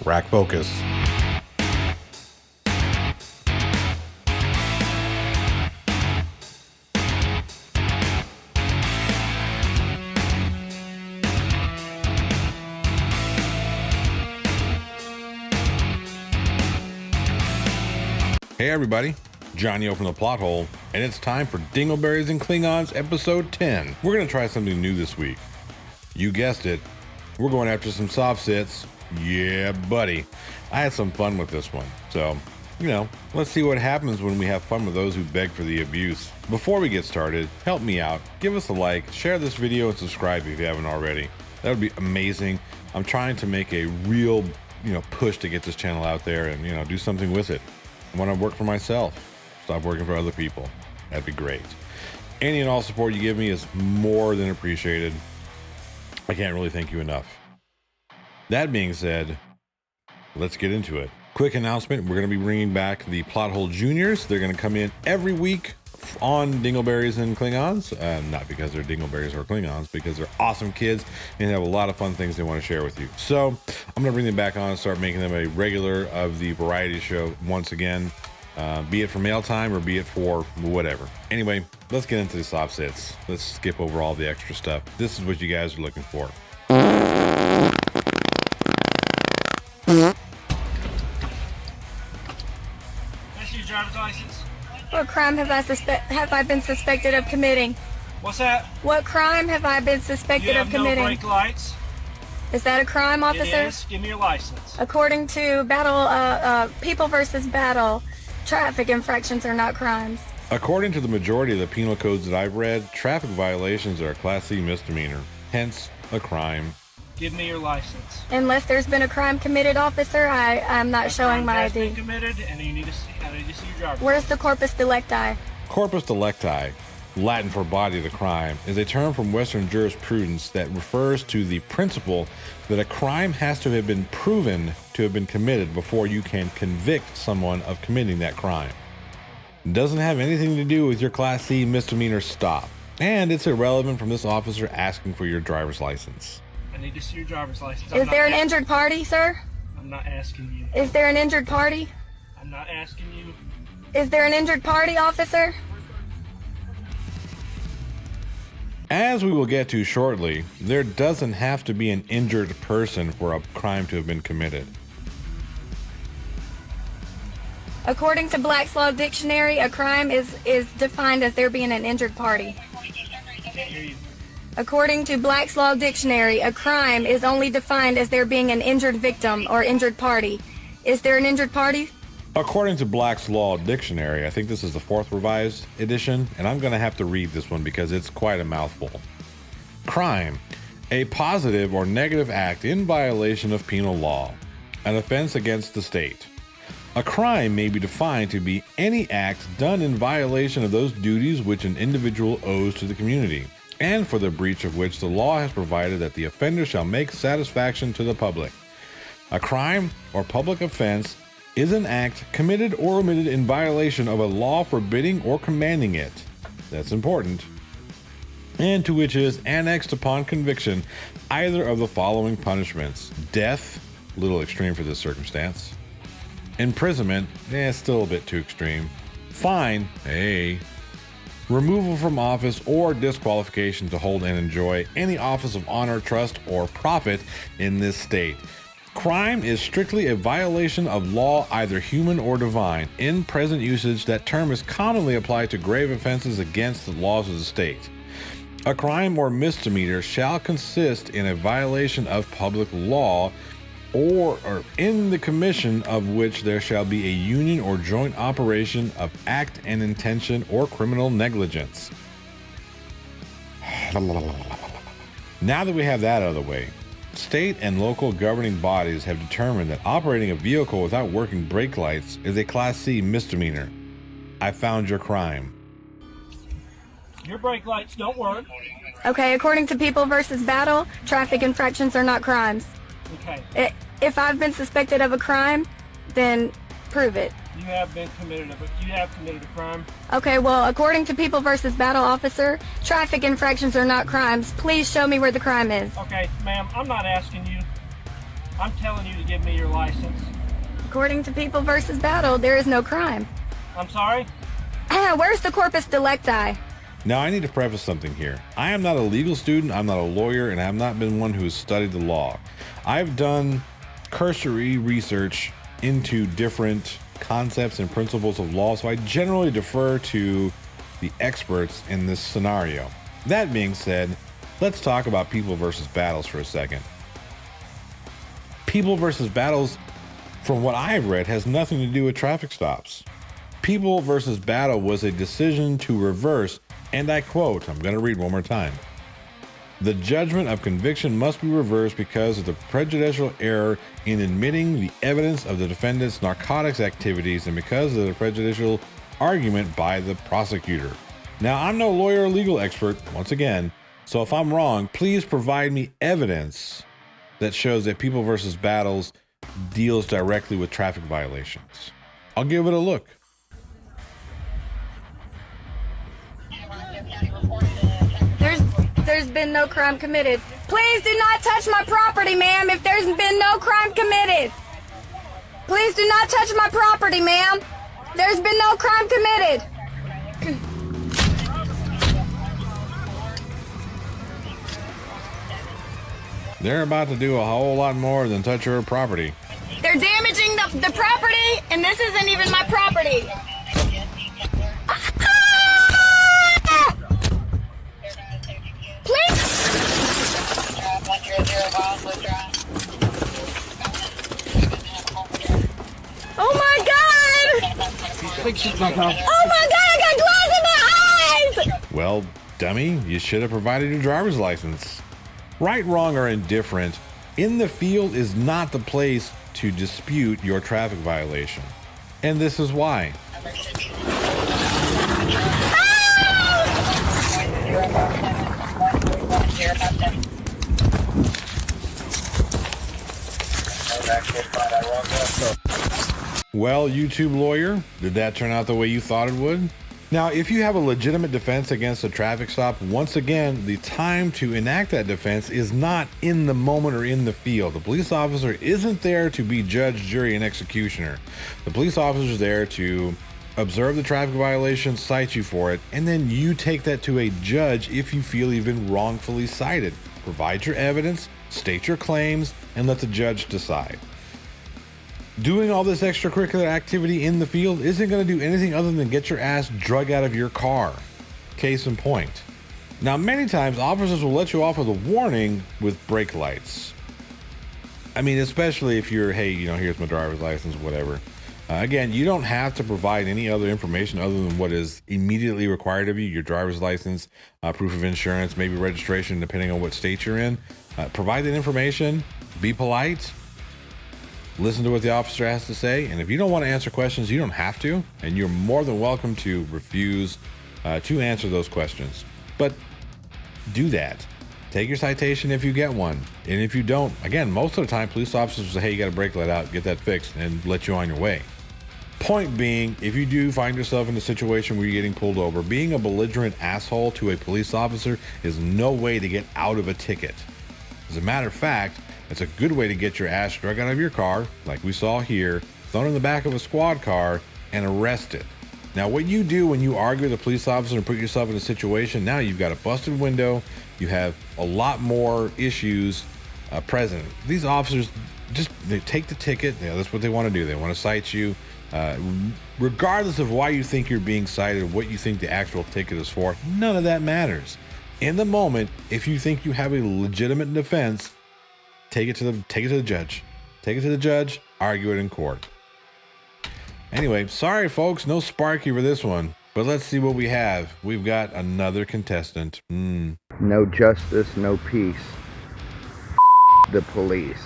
Rack focus. Hey everybody, Johnny O from the Plot Hole, and it's time for Dingleberries and Cling Ons episode 10. We're going to try something new this week. You guessed it, we're going after some SOVCITs. Yeah, buddy. I had some fun with this one. So, let's see what happens when we have fun with those who beg for the abuse. Before we get started, help me out. Give us a like, share this video, and subscribe if you haven't already. That would be amazing. I'm trying to make a real, push to get this channel out there and, do something with it. I want to work for myself. Stop working for other people. That'd be great. Any and all support you give me is more than appreciated. I can't really thank you enough. That being said, let's get into it. Quick announcement, we're going to be bringing back the Plot Hole Juniors. They're going to come in every week on Dingleberries and Cling Ons. Not because they're Dingleberries or Cling Ons, because they're awesome kids and they have a lot of fun things they want to share with you. So I'm going to bring them back on and start making them a regular of the variety show once again, be it for mail time or be it for whatever. Anyway, let's get into the SOVCITs. Let's skip over all the extra stuff. This is what you guys are looking for. That's your driver's license. What crime have I been suspected of committing? What's that? What crime have I been suspected of committing? You have no brake lights. Is that a crime, officer? It is. Give me your license. According to People versus Battle, traffic infractions are not crimes. According to the majority of the penal codes that I've read, traffic violations are a Class C misdemeanor, hence a crime. Give me your license. Unless there's been a crime committed, officer, I'm not showing my ID. Been committed, and you need to see. I need to see your driver's license. Where's the corpus delicti? Corpus delicti, Latin for body of the crime, is a term from Western jurisprudence that refers to the principle that a crime has to have been proven to have been committed before you can convict someone of committing that crime. It doesn't have anything to do with your Class C misdemeanor stop, and it's irrelevant from this officer asking for your driver's license. I need to see your driver's license. Is there an injured party, sir? I'm not asking you. Is there an injured party? I'm not asking you. Is there an injured party, officer? As we will get to shortly, there doesn't have to be an injured person for a crime to have been committed. According to Black's Law Dictionary, a crime is defined as there being an injured party. Can't hear you. According to Black's Law Dictionary, a crime is only defined as there being an injured victim or injured party. Is there an injured party? According to Black's Law Dictionary, I think this is the 4th revised edition, and I'm going to have to read this one because it's quite a mouthful. Crime, a positive or negative act in violation of penal law, an offense against the state. A crime may be defined to be any act done in violation of those duties which an individual owes to the community, and for the breach of which the law has provided that the offender shall make satisfaction to the public. A crime or public offense is an act committed or omitted in violation of a law forbidding or commanding it. That's important. And to which is annexed upon conviction either of the following punishments: death, a little extreme for this circumstance; imprisonment, still a bit too extreme; fine, removal from office or disqualification to hold and enjoy any office of honor, trust, or profit in this state. Crime is strictly a violation of law, either human or divine. In present usage, that term is commonly applied to grave offenses against the laws of the state. A crime or misdemeanor shall consist in a violation of public law, or in the commission of which there shall be a union or joint operation of act and intention or criminal negligence. Now that we have that out of the way, state and local governing bodies have determined that operating a vehicle without working brake lights is a Class C misdemeanor. I found your crime. Your brake lights don't work. Okay, according to People versus Battle, traffic infractions are not crimes. Okay. If I've been suspected of a crime, then prove it. You have committed a crime. Okay, well, according to People versus Battle, officer, traffic infractions are not crimes. Please show me where the crime is. Okay, ma'am, I'm not asking you. I'm telling you to give me your license. According to People versus Battle, there is no crime. I'm sorry? Where's the corpus delicti? Now, I need to preface something here. I am not a legal student, I'm not a lawyer, and I have not been one who has studied the law. I've done cursory research into different concepts and principles of law, so I generally defer to the experts in this scenario. That being said, let's talk about People versus Battles for a second. People versus Battles, from what I've read, has nothing to do with traffic stops. People versus Battle was a decision to reverse, and I quote, I'm going to read one more time. The judgment of conviction must be reversed because of the prejudicial error in admitting the evidence of the defendant's narcotics activities and because of the prejudicial argument by the prosecutor. Now, I'm no lawyer or legal expert, once again, so if I'm wrong, please provide me evidence that shows that People versus Battles deals directly with traffic violations. I'll give it a look. There's been no crime committed. Please do not touch my property, ma'am, if there's been no crime committed. Please do not touch my property, ma'am. There's been no crime committed. They're about to do a whole lot more than touch her property. They're damaging the property, and this isn't even my property. Please. Oh my God! Oh my God, I got glass in my eyes! Well, dummy, you should have provided your driver's license. Right, wrong, or indifferent, in the field is not the place to dispute your traffic violation. And this is why. Well, YouTube lawyer, did that turn out the way you thought it would? Now, if you have a legitimate defense against a traffic stop, once again, the time to enact that defense is not in the moment or in the field. The police officer isn't there to be judge, jury, and executioner. The police officer is there to observe the traffic violation, cite you for it, and then you take that to a judge if you feel you've been wrongfully cited. Provide your evidence, state your claims, and let the judge decide. Doing all this extracurricular activity in the field isn't going to do anything other than get your ass drug out of your car. Case in point. Now, many times officers will let you off with a warning with brake lights. I mean, especially if you're, hey, here's my driver's license, whatever. Again, you don't have to provide any other information other than what is immediately required of you, your driver's license, proof of insurance, maybe registration, depending on what state you're in. Provide that information, be polite, listen to what the officer has to say, and if you don't want to answer questions, you don't have to, and you're more than welcome to refuse to answer those questions. But do that. Take your citation if you get one, and if you don't, again, most of the time police officers will say, hey, you got a brake light out, get that fixed, and let you on your way. Point being, if you do find yourself in a situation where you're getting pulled over, being a belligerent asshole to a police officer is no way to get out of a ticket. As a matter of fact, it's a good way to get your ass drug out of your car, like we saw here, thrown in the back of a squad car, and arrested. Now, what you do when you argue with a police officer and put yourself in a situation, now you've got a busted window, you have a lot more issues present. These officers they take the ticket. That's what they want to do. They want to cite you. Regardless of why you think you're being cited, what you think the actual ticket is for, none of that matters. In the moment, if you think you have a legitimate defense, take it to the judge. Take it to the judge, argue it in court. Anyway, sorry folks, no Sparky for this one, but let's see what we have. We've got another contestant. No justice, no peace. The police.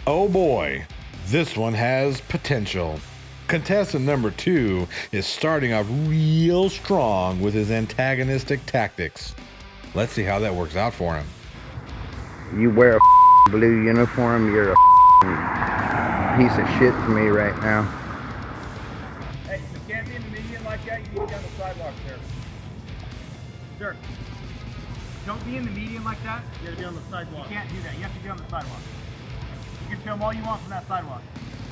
Oh boy, this one has potential. Contestant number 2 is starting off real strong with his antagonistic tactics. Let's see how that works out for him. You wear a blue uniform, you're a piece of shit to me right now. Hey, you can't be in the median like that. You need to be on the sidewalk, sir. Sir, don't be in the median like that. You gotta be on the sidewalk. You can't do that. You have to be on the sidewalk. You can film all you want from that sidewalk,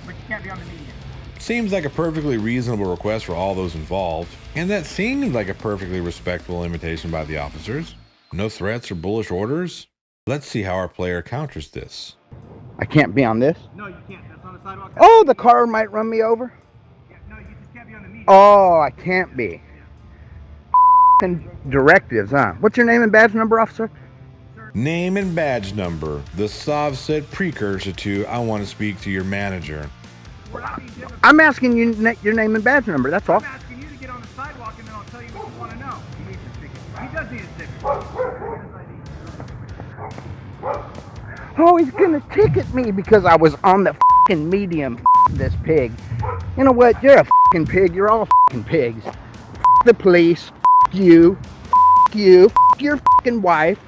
but you can't be on the median. Seems like a perfectly reasonable request for all those involved, and that seemed like a perfectly respectful invitation by the officers. No threats or bullish orders? Let's see how our player counters this. I can't be on this? No, you can't. That's on the sidewalk. Oh, the car might run me over? Yeah, no, you just can't be on the median. Oh, I can't be. Directives, huh? What's your name and badge number, officer? Name and badge number, the SOVCIT precursor to I want to speak to your manager. I'm asking you your name and badge number, that's all. I'm asking you to get on the sidewalk and then I'll tell you what you want to know. He needs a ticket. He does need a ticket. Oh, he's gonna ticket me because I was on the fucking medium. This pig. You know what? You're a fucking pig. You're all fucking pigs. The police. You. You. Your fucking wife.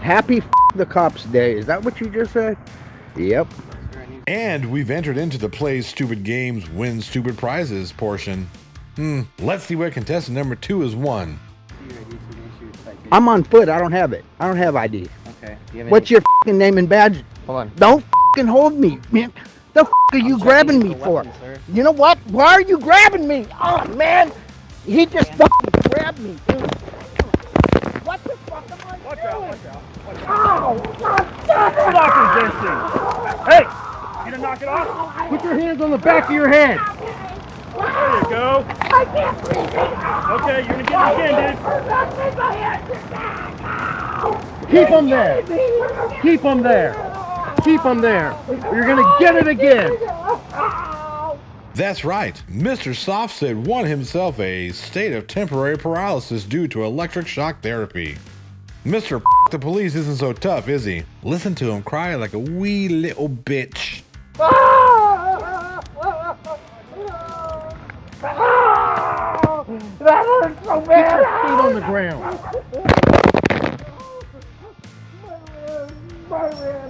Happy the cops day. Is that what you just said? Yep. And we've entered into the play stupid games, win stupid prizes portion. Let's see what contestant number 2 has won. I'm on foot. I don't have it. I don't have ID. Okay. What's your fucking name and badge? Hold on. Don't fucking hold me, man. The fuck are you grabbing me for? Weapon, you know what? Why are you grabbing me? Oh man, he just fucking grabbed me, dude. What the fuck am I doing? Watch out, watch out. Watch out. Oh, God. Stop resisting. Hey, you gonna knock it off? Put your hands on the back of your head. There you go. I can't breathe. Okay, you're gonna get it again, dude. Keep him there. Keep him there. Keep him there. You're gonna get it again. That's right, Mr. SOVCIT won himself a state of temporary paralysis due to electric shock therapy. Mr. the police isn't so tough, is he? Listen to him cry like a wee little bitch. That hurts so bad. Get your feet on the ground.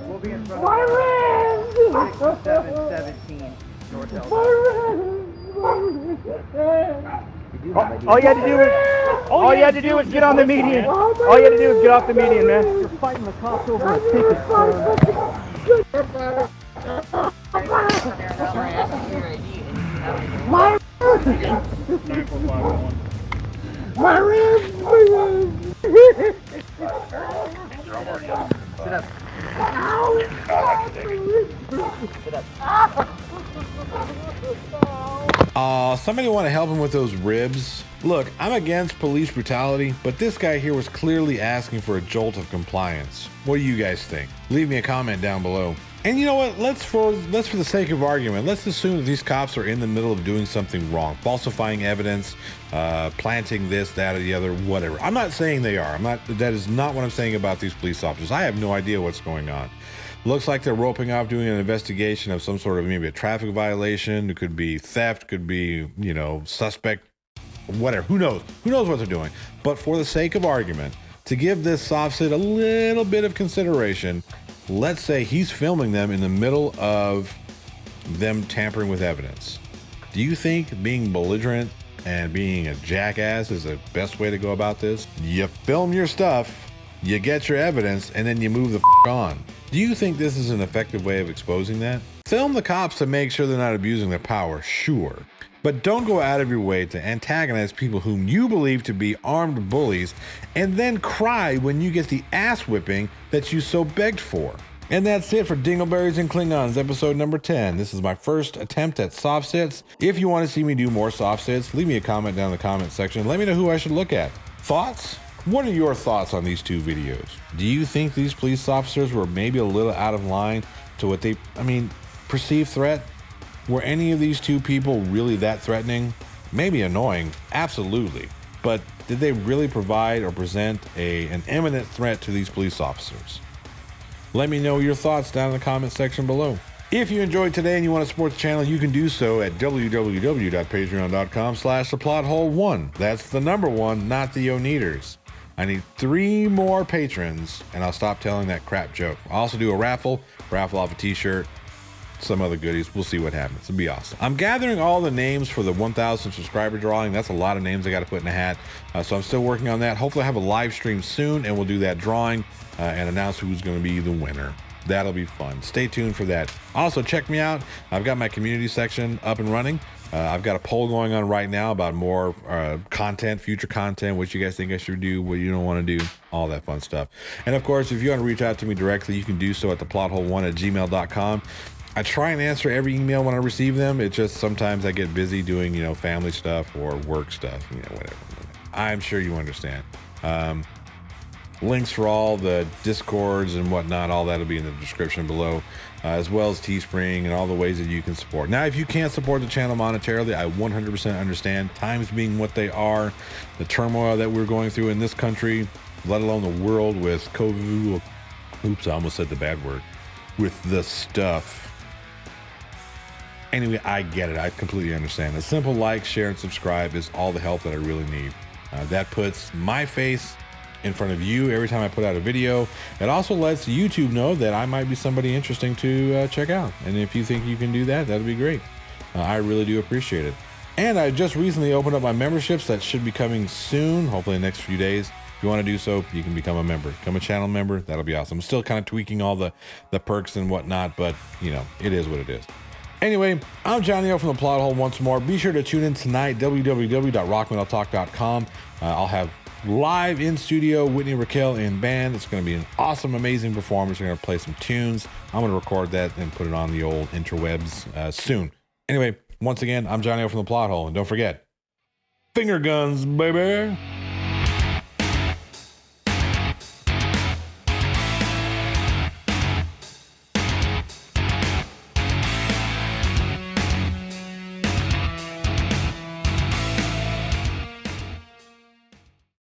We'll be in front My of ribs! 6717 North Elm. All you had to do was get on the median. All you had to do was get off the median, man. You're fighting the cops over a ticket. My My ribs! Sit up. Somebody want to help him with those ribs? Look, I'm against police brutality, but this guy here was clearly asking for a jolt of compliance. What do you guys think? Leave me a comment down below. And you know what? Let's for the sake of argument, let's assume that these cops are in the middle of doing something wrong, falsifying evidence, planting this, that, or the other, whatever. I'm not saying they are. That is not what I'm saying about these police officers. I have no idea what's going on. Looks like they're roping off doing an investigation of some sort of maybe a traffic violation. It could be theft, could be, you know, suspect, whatever. Who knows? Who knows what they're doing? But for the sake of argument, to give this SOVCIT a little bit of consideration, let's say he's filming them in the middle of them tampering with evidence. Do you think being belligerent and being a jackass is the best way to go about this? You film your stuff, you get your evidence, and then you move the on. Do you think this is an effective way of exposing that? Film the cops to make sure they're not abusing their power, sure. But don't go out of your way to antagonize people whom you believe to be armed bullies and then cry when you get the ass whipping that you so begged for. And that's it for Dingleberries and Cling Ons, episode number 10. This is my first attempt at SOVCITs. If you want to see me do more SOVCITs, leave me a comment down in the comment section. Let me know who I should look at. Thoughts? What are your thoughts on these two videos? Do you think these police officers were maybe a little out of line to what they, perceived threat? Were any of these two people really that threatening? Maybe annoying, absolutely. But did they really provide or present an imminent threat to these police officers? Let me know your thoughts down in the comment section below. If you enjoyed today and you want to support the channel, you can do so at www.patreon.com/theplothole1. That's the number 1, not the Oneaters. I need 3 more patrons and I'll stop telling that crap joke. I'll also do a raffle off a t-shirt. some other goodies. We'll see what happens. It'll be awesome. I'm gathering all the names for the 1,000 subscriber drawing. That's a lot of names I got to put in a hat. So I'm still working on that. Hopefully I have a live stream soon, and we'll do that drawing and announce who's going to be the winner. That'll be fun. Stay tuned for that. Also, check me out. I've got my community section up and running. I've got a poll going on right now about more content, future content, what you guys think I should do, what you don't want to do, all that fun stuff. And of course, if you want to reach out to me directly, you can do so at theplothole1@gmail.com. I try and answer every email when I receive them. It just sometimes I get busy doing, family stuff or work stuff, whatever. I'm sure you understand. Links for all the Discords and whatnot, all that'll be in the description below, as well as Teespring and all the ways that you can support. Now, if you can't support the channel monetarily, I 100% understand. Times being what they are, the turmoil that we're going through in this country, let alone the world with COVID. Oops, I almost said the bad word. With the stuff. Anyway, I get it. I completely understand. A simple like, share, and subscribe is all the help that I really need. That puts my face in front of you every time I put out a video. It also lets YouTube know that I might be somebody interesting to check out. And if you think you can do that, that'd be great. I really do appreciate it. And I just recently opened up my memberships that should be coming soon, hopefully in the next few days. If you want to do so, you can become a member. Become a channel member. That'll be awesome. I'm still kind of tweaking all the perks and whatnot, but it is what it is. Anyway, I'm Johnny O from the Plot Hole once more. Be sure to tune in tonight, www.rockmetaltalk.com. I'll have live in studio Whitney Raquel in band. It's going to be an awesome, amazing performance. We're going to play some tunes. I'm going to record that and put it on the old interwebs soon. Anyway, once again, I'm Johnny O from the Plot Hole, and don't forget, finger guns, baby.